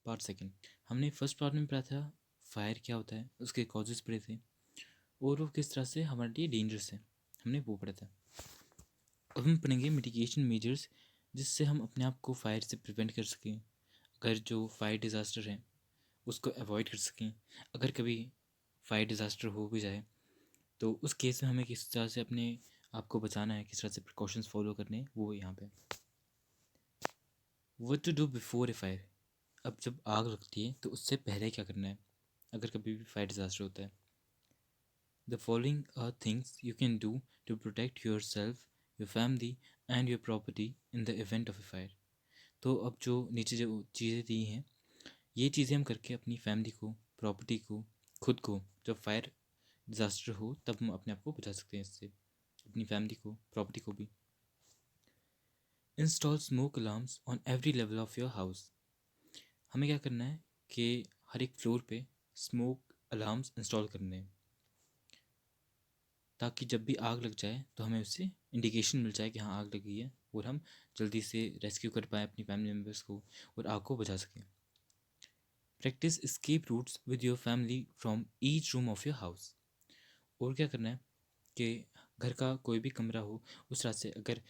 Part second. हमने first part में पढ़ा था फायर क्या होता है, उसके कॉजेस पढ़े थे और वो किस तरह से हमारे लिए डेंजरस है, हमने वो पढ़ा था। अब हम पढ़ेंगे मिटिगेशन मेजर्स, जिससे हम अपने आप को फायर से प्रिवेंट कर सकें, अगर जो फायर डिज़ास्टर है उसको अवॉइड कर सकें। अगर कभी फायर डिज़ास्टर हो भी जाए तो उस केस में हमें किस तरह से अपने आप को बचाना है, किस तरह से प्रिकॉशंस फॉलो करने हैं, वो यहाँ पे। What to do before a fire. अब जब आग लगती है तो उससे पहले क्या करना है अगर कभी भी फायर डिज़ास्टर होता है। The following are things you can do to protect yourself, your family and your property in the event of a fire. तो अब जो नीचे जो चीज़ें दी हैं, ये चीज़ें हम करके अपनी फैमिली को, प्रॉपर्टी को, खुद को, जब फायर डिज़ास्टर हो तब हम अपने आप को बचा सकते हैं इससे, अपनी फैमिली को, प्रॉपर्टी को भी। Install smoke alarms on every level of your house. हमें क्या करना है कि हर एक फ्लोर पे स्मोक अलार्म्स इंस्टॉल करने हैं, ताकि जब भी आग लग जाए तो हमें उससे इंडिकेशन मिल जाए कि हाँ आग लगी है और हम जल्दी से रेस्क्यू कर पाएँ अपनी फैमिली मेम्बर्स को और आग को बचा सकें। Practice escape routes with your family from each room of your house. और क्या करना है कि घर का कोई भी कमरा हो उस रात से अगर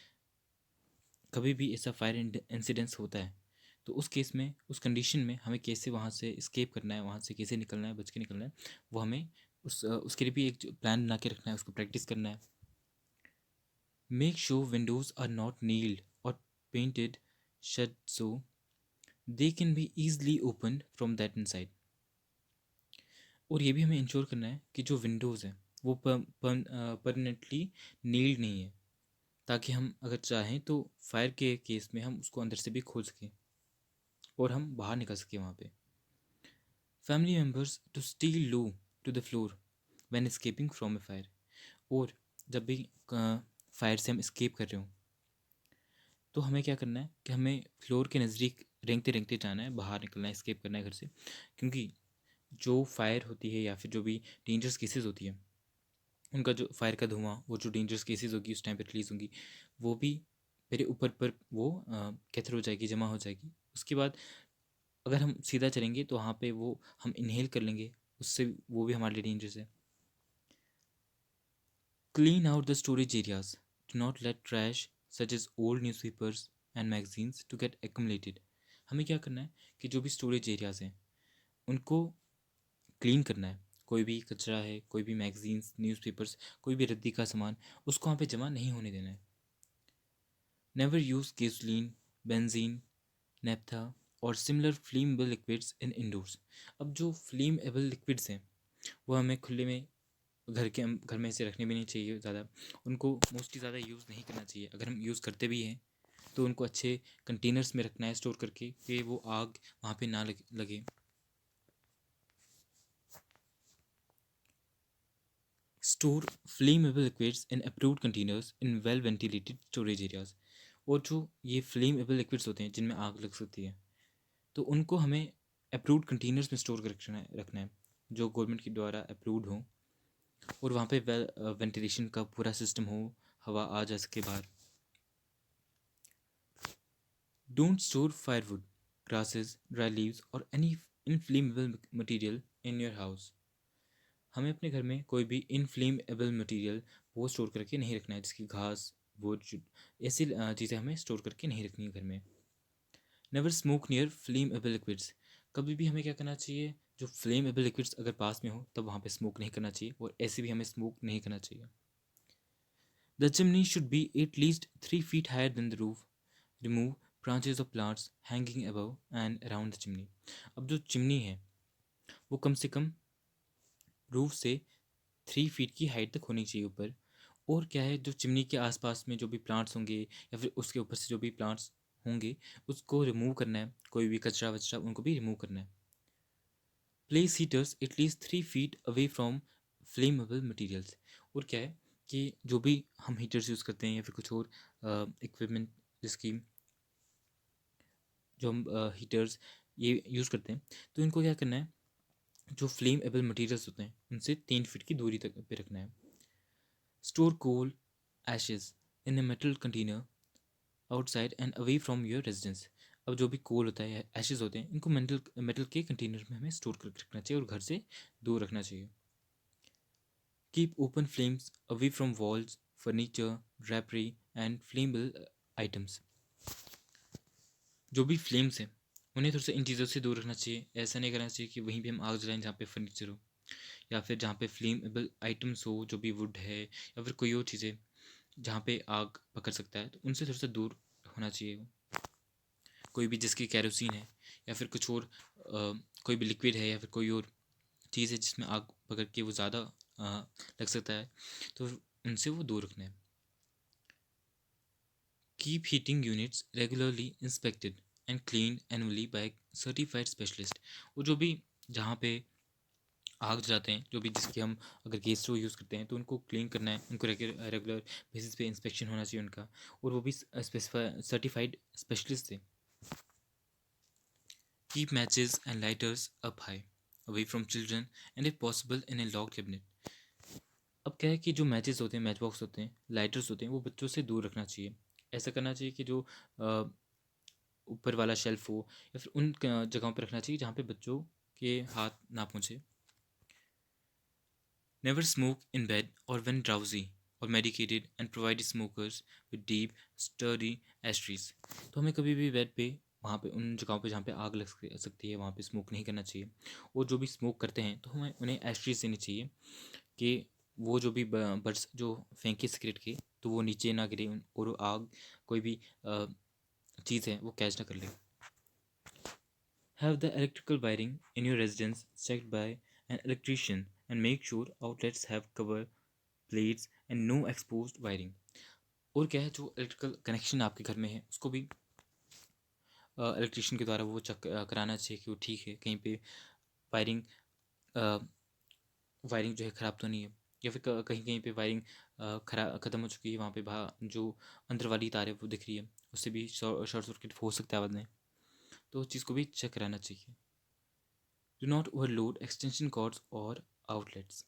कभी भी ऐसा फायर इंसिडेंस होता है तो उस केस में, उस कंडीशन में हमें कैसे वहाँ से स्केप करना है, वहाँ से कैसे निकलना है, बच के निकलना है, वो हमें उसके लिए भी एक प्लान बना के रखना है, उसको प्रैक्टिस करना है। Make sure windows are not nailed और painted shut so they can be easily open from that inside. और ये भी हमें इंश्योर करना है कि जो विंडोज़ हैं वो परमानेंटली नील्ड नहीं है, ताकि हम अगर चाहें तो फायर के केस में हम उसको अंदर से भी खोल सकें और हम बाहर निकल सकें वहाँ पे। Family members to steal low to the floor when escaping from a fire. और जब भी फायर से हम एस्केप कर रहे हो तो हमें क्या करना है कि हमें फ्लोर के नज़दीक रेंगते रेंगते जाना है, बाहर निकलना है, एस्केप करना है घर से। क्योंकि जो फायर होती है या फिर जो भी डेंजरस केसेस होती है, उनका जो फायर का धुआं, वो जो डेंजरस केसेस होगी उस टाइम पे रिलीज़ होंगी, वो भी मेरे ऊपर पर वो कैथर हो जाएगी, जमा हो जाएगी। उसके बाद अगर हम सीधा चलेंगे तो वहाँ पे वो हम इनहेल कर लेंगे, उससे वो भी हमारे लिए डेंजरस है। Clean out the storage areas, do not let trash such as old newspapers and magazines to get accumulated. हमें क्या करना है कि जो भी स्टोरेज एरियाज़ हैं उनको क्लीन करना है। कोई भी कचरा है, कोई भी मैगजीन्स, न्यूज़पेपर्स, कोई भी रद्दी का सामान, उसको वहाँ पे जमा नहीं होने देना है। नेवर यूज़ गेसोलीन, बेंजीन, नेप्था और सिमिलर फ्लेमेबल लिक्विड्स इन इंडोर्स। अब जो फ्लेमेबल लिक्विड्स हैं वो हमें खुले में घर में से रखने भी नहीं चाहिए ज़्यादा, उनको मोस्टली ज़्यादा यूज़ नहीं करना चाहिए। अगर हम यूज़ करते भी हैं तो उनको अच्छे कंटेनर्स में रखना है स्टोर करके, कि वो आग वहाँ पे ना लगे। Store flammable liquids in approved containers in well ventilated storage areas. और जो ये फ्लेमेबल लिक्विड्स होते हैं जिनमें आग लग सकती है, तो उनको हमें अप्रूव्ड कंटेनर्स में स्टोर कर रखना है जो गवर्नमेंट के द्वारा अप्रूव्ड हो, और वहाँ पे वेल वेंटिलेशन का पूरा सिस्टम हो, हवा आ जा सके बाहर। Don't store firewood, grasses, dry leaves और any inflammable material in your house. हमें अपने घर में कोई भी इनफ्लेमेबल मटेरियल वो स्टोर करके नहीं रखना है, जिसकी घास, वुड, ऐसी चीज़ें हमें स्टोर करके नहीं रखनी है घर में। Never smoke near flammable liquids. कभी भी हमें क्या करना चाहिए, जो फ्लेमेबल लिक्विड्स अगर पास में हो तब वहाँ पे स्मोक नहीं करना चाहिए, और ऐसे भी हमें स्मोक नहीं करना चाहिए। The chimney should be at least 3 feet higher than the roof. Remove branches of plants hanging above and around the chimney. अब जो चिमनी है वो कम से कम रूफ से 3 feet की हाइट तक होनी चाहिए ऊपर। और क्या है, जो चिमनी के आसपास में जो भी प्लांट्स होंगे या फिर उसके ऊपर से जो भी प्लांट्स होंगे उसको रिमूव करना है, कोई भी कचरा वचरा उनको भी रिमूव करना है। Place heaters at least 3 feet away from flammable materials. और क्या है कि जो भी हम हीटर्स यूज़ करते हैं या फिर कुछ और इक्विपमेंट जिसकी जो हम हीटर्स ये यूज़ करते हैं, तो इनको क्या करना है, जो फ्लेमेबल मटीरियल्स होते हैं उनसे 3 feet की दूरी तक पे रखना है। Store coal ashes in a metal container outside and away from your residence। अब जो भी कोल होता है, एशेज होते हैं, इनको मेटल के कंटेनर में हमें स्टोर करके रखना चाहिए और घर से दूर रखना चाहिए। Keep open flames away from walls, furniture, drapery and flammable items. जो भी फ्लेम्स हैं उन्हें थोड़ा सा इन चीज़ों से दूर रखना चाहिए। ऐसा नहीं करना चाहिए कि वहीं पे हम आग जलाएं जहाँ पे फर्नीचर हो, या फिर जहाँ पे फ्लेमेबल आइटम्स हो, जो भी वुड है या फिर कोई और चीज़ें जहाँ पे आग पकड़ सकता है, तो उनसे थोड़ा सा दूर होना चाहिए। कोई भी जिसकी कैरोसिन है या फिर कुछ और कोई भी लिक्विड है या फिर कोई और चीज़ है जिसमें आग पकड़ के वो ज़्यादा लग सकता है, तो उनसे वो दूर रखना है। Keep heating units regularly inspected and clean annually by certified specialist. वो जो भी जहाँ पे आग जलाते हैं, जो भी जिसकी हम अगर गैस स्टोव यूज़ करते हैं तो उनको क्लीन करना है, उनको रेगुलर बेसिस पे इंस्पेक्शन होना चाहिए उनका, और वो भी स्पेसिफाई सर्टिफाइड स्पेशलिस्ट से। Keep matches and lighters up high away from children and if possible in A lock cabinet. अब क्या है कि जो मैचेस होते हैं, मैच बॉक्स होते हैं, लाइटर्स होते हैं, वो बच्चों से दूर रखना चाहिए। ऐसा करना चाहिए कि जो ऊपर वाला शेल्फ हो या फिर उन जगहों पर रखना चाहिए जहाँ पे बच्चों के हाथ ना पहुँचे। नेवर स्मोक इन बेड और व्हेन ड्राउजी और medicated and provide smokers with deep study estuaries. तो हमें कभी भी बेड पे वहाँ पे उन जगहों पे जहाँ पे आग लग सकती है वहाँ पे स्मोक नहीं करना चाहिए। और जो भी स्मोक करते हैं तो हमें उन्हें एस्ट्रीज देनी चाहिए कि वो जो भी बर्ड्स जो फेंके सिगरेट के, तो वो नीचे ना गिरे और आग कोई भी चीज़ है वो कैच ना कर ले। Have the electrical wiring in your residence checked by an electrician and make sure outlets have cover plates and no exposed wiring। और क्या है, जो इलेक्ट्रिकल कनेक्शन आपके घर में है उसको भी इलेक्ट्रिशियन के द्वारा वो चेक कराना चाहिए कि वो ठीक है, कहीं पे वायरिंग वायरिंग जो है ख़राब तो नहीं है, या फिर कहीं कहीं पे वायरिंग ख़त्म हो चुकी है, वहाँ पे बाहर जो अंदर वाली तार है वो दिख रही है, उससे भी शॉर्ट सर्किट हो सकता है बाद में, तो उस चीज़ को भी चेक कराना चाहिए। Do not overload extension cords और आउटलेट्स।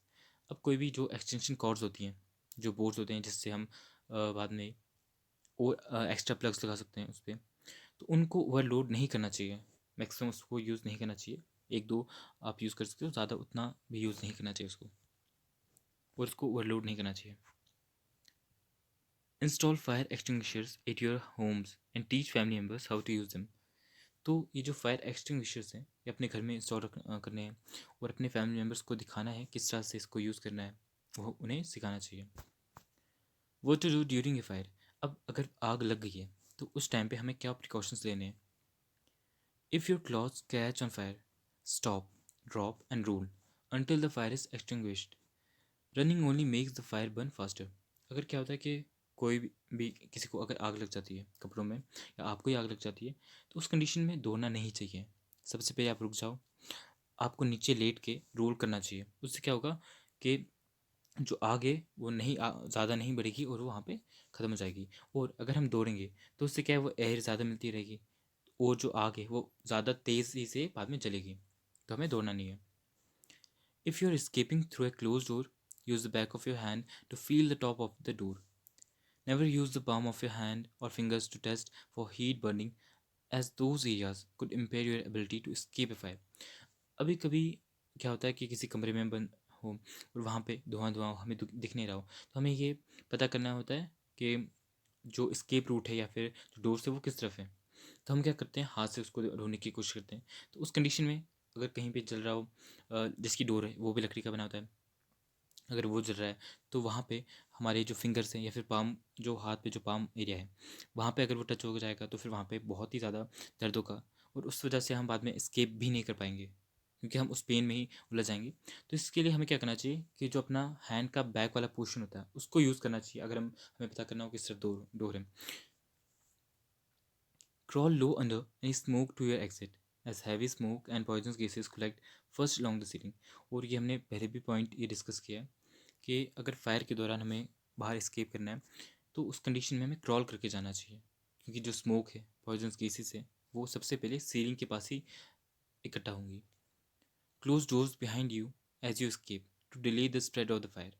अब कोई भी जो एक्सटेंशन कॉर्ड्स होती हैं, जो बोर्ड्स होते हैं जिससे हम बाद में और एक्स्ट्रा प्लग्स लगा सकते हैं उस पर, तो उनको ओवरलोड नहीं करना चाहिए। मैक्सिमम उसको यूज़ नहीं करना चाहिए, एक दो आप यूज़ कर सकते हो, ज़्यादा उतना भी यूज़ नहीं करना चाहिए उसको, और उसको ओवरलोड नहीं करना चाहिए। Install fire extinguishers at your homes and teach family members how to use them. तो ये जो फायर एक्सटिंग्विशर्स हैं ये अपने घर में इंस्टॉल करने हैं, और अपने फैमिली मेम्बर्स को दिखाना है किस तरह से इसको यूज़ करना है, वो उन्हें सिखाना चाहिए। वो to do during a fire. अब अगर आग लग गई है तो उस टाइम पे हमें क्या प्रिकॉशंस लेने हैं। If your clothes catch on fire, stop, drop and roll until the fire is extinguished। Running only makes the fire burn faster. अगर क्या होता है कि कोई भी किसी को अगर आग लग जाती है कपड़ों में, या आपको ही आग लग जाती है, तो उस कंडीशन में दौड़ना नहीं चाहिए। सबसे पहले आप रुक जाओ, आपको नीचे लेट के रोल करना चाहिए। उससे क्या होगा कि जो आग है वो नहीं ज़्यादा नहीं बढ़ेगी और वो वहाँ पे ख़त्म हो जाएगी। और अगर हम दौड़ेंगे तो उससे क्या है, वो एयर ज़्यादा मिलती रहेगी, और जो आग है वो ज़्यादा तेज़ी से बाद में जलेगी। तो हमें दौड़ना नहीं है। If you are escaping through a close door, use the back of your hand to feel the top of the door. Never use the palm of your hand or fingers to test for heat burning, as those areas could impair your ability to escape a fire. अभी कभी क्या होता है कि किसी कमरे में बंद हो और वहाँ पे धुआं धुआं हमें दिख नहीं रहा हो, तो हमें ये पता करना होता है कि जो स्केप रूट है या फिर जो डोर से वो किस तरफ है। तो हम क्या करते हैं, हाथ से उसको ढूंढने की कोशिश करते हैं। तो उस कंडीशन में अगर कहीं पे जल रहा हो, जिसकी डोर है वो भी लकड़ी का बना होता है, अगर वो जल रहा है, तो वहाँ पे हमारे जो फिंगर्स हैं या फिर पाम, जो हाथ पे जो पाम एरिया है, वहाँ पे अगर वो टच हो जाएगा तो फिर वहाँ पे बहुत ही ज़्यादा दर्द होगा, और उस वजह से हम बाद में स्केप भी नहीं कर पाएंगे, क्योंकि हम उस पेन में ही उलझ जाएंगे। तो इसके लिए हमें क्या करना चाहिए कि जो अपना हैंड का बैक वाला पोर्शन होता है उसको यूज़ करना चाहिए, अगर हमें पता करना हो कि सिर्फ डोर डोर है। Crawl low under any smoke to your exit, as heavy smoke and poisonous gases collect first along the ceiling। और ये हमने पहले भी पॉइंट ये डिस्कस किया है कि अगर फायर के दौरान हमें बाहर स्केप करना है तो उस कंडीशन में हमें क्रॉल करके जाना चाहिए, क्योंकि जो स्मोक है, पॉइजनस गैसेस है, वो सबसे पहले सीलिंग के पास ही इकट्ठा होंगी। Close doors behind you as you escape to delay the spread of the fire.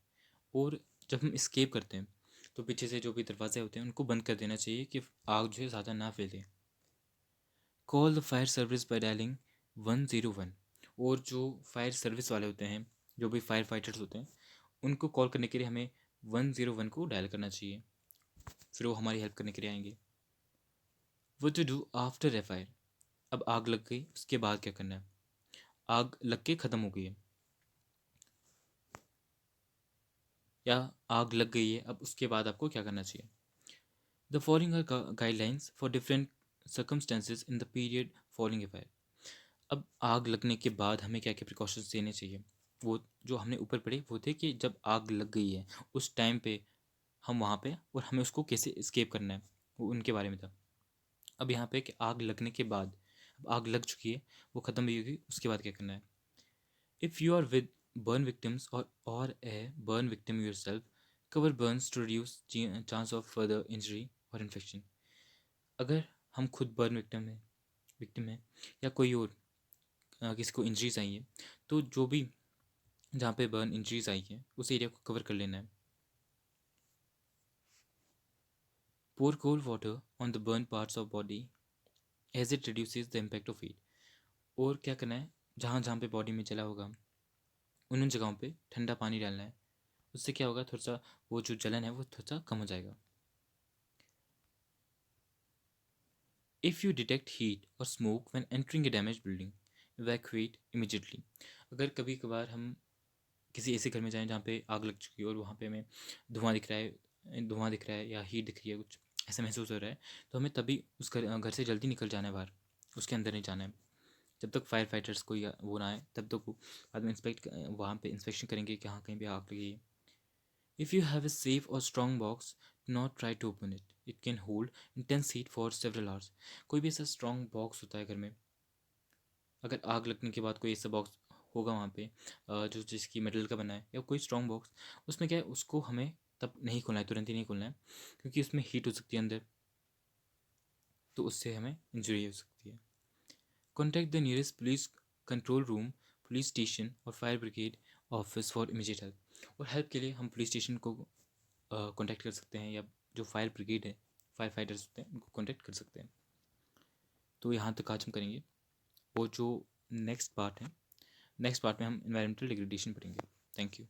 और जब हम स्केप करते हैं तो पीछे से जो भी दरवाजे होते हैं उनको बंद कर देना चाहिए कि आग जो है ज़्यादा ना फैले। Call the fire service by dialing 101। और जो फायर सर्विस वाले होते हैं, जो भी फायर फाइटर्स होते हैं, उनको कॉल करने के लिए हमें 101 को डायल करना चाहिए, फिर वो हमारी हेल्प करने के लिए आएंगे। What to do after a fire. अब आग लग गई, उसके बाद क्या करना है। आग लग के ख़त्म हो गई है या आग लग गई है, अब उसके बाद आपको क्या करना चाहिए। The following are guidelines for different circumstances in the period following a fire. अब आग लगने के बाद हमें क्या क्या प्रिकॉशंस देने चाहिए, वो जो हमने ऊपर पढ़े वो थे कि जब आग लग गई है उस टाइम पे हम वहाँ पे, और हमें उसको कैसे escape करना है, वो उनके बारे में था। अब यहाँ पे कि आग लगने के बाद, अब आग लग चुकी है, वो ख़त्म भी होगी, उसके बाद क्या करना है। If you are with burn victims or a burn victim yourself, cover burns to reduce chance of further injury or infection। अगर हम खुद बर्न विक्टिम है या कोई और किसी को इंजरीज आई है, तो जो भी जहाँ पे बर्न इंजरीज आई है उस एरिया को कवर कर लेना है। Pour cold water on the burn parts of body as it reduces the impact of heat. और क्या करना है, जहाँ जहाँ पे बॉडी में जला होगा उन जगहों पे ठंडा पानी डालना है, उससे क्या होगा, थोड़ा सा वो जो जलन है वो थोड़ा सा कम हो जाएगा। इफ़ यू डिटेक्ट हीट और smoke when entering A damage building, evacuate immediately. अगर कभी कभार हम किसी ऐसे घर में जाएं जहाँ पे आग लग चुकी है और वहाँ पे हमें धुआं दिख रहा है या हीट दिख रही है, कुछ ऐसा महसूस हो रहा है, तो हमें तभी उस घर से जल्दी निकल जाना है बाहर, उसके अंदर नहीं जाना है। जब तक फायर फाइटर्स कोई वो ना आए तब तक वो बाद में वहाँ पे इंस्पेक्शन करेंगे कि हाँ कहीं भी आग लगी है। If you have a safe or strong box, do not try to open it. It can hold intense heat for several hours। कोई भी ऐसा स्ट्रॉन्ग बॉक्स होता है घर में, अगर आग लगने के बाद कोई ऐसा बॉक्स होगा वहाँ पे जो जिसकी मेटल का बना है या कोई स्ट्रॉन्ग बॉक्स, उसमें क्या है, उसको हमें तब नहीं खोलना है, तुरंत ही नहीं खोलना है, क्योंकि उसमें हीट हो सकती है अंदर, तो उससे हमें इंजरी हो सकती है। Contact the nearest police control room, police station और fire brigade office for immediate help. और हेल्प के लिए हम पुलिस स्टेशन को कॉन्टैक्ट कर सकते हैं, या जो फायर ब्रिगेड है, फायर फाइटर्स होते हैं, उनको कॉन्टैक्ट कर सकते हैं। तो यहाँ तक आज हम करेंगे। वो जो नेक्स्ट पार्ट है, नेक्स्ट पार्ट में हम इन्वायरमेंटल डिग्रेडेशन पढ़ेंगे। Thank you.